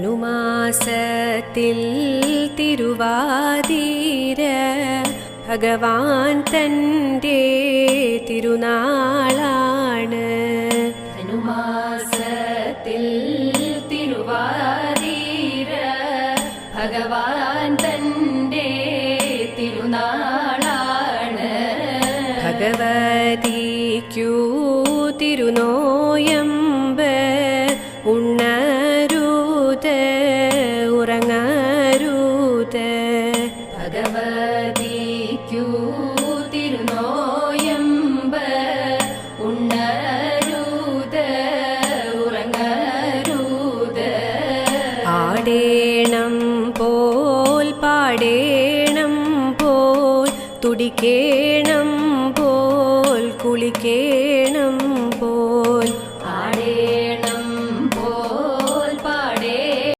നുമാസത്തിൽ തിരുവാതിര ഭഗവാൻ തൻ്റെ തിരുനാളാണ്. ധനുമാസത്തിൽ തിരുവാതിര ഭഗവാൻ തൻ്റെ തിരുനാളാണ്. ഭഗവതിക്കു തിരുനോയമ്പ് ഉണ്ണരുത് ഉറങ്ങരുത്. ഭഗവതിക്കു തിരുനോയമ്പ് ഉണ്ണരുത് ഉറങ്ങരുത്. ആടേണം പോൽ പാടേണം പോൽ തുടിക്കേണം പോൽ കുളിക്കേ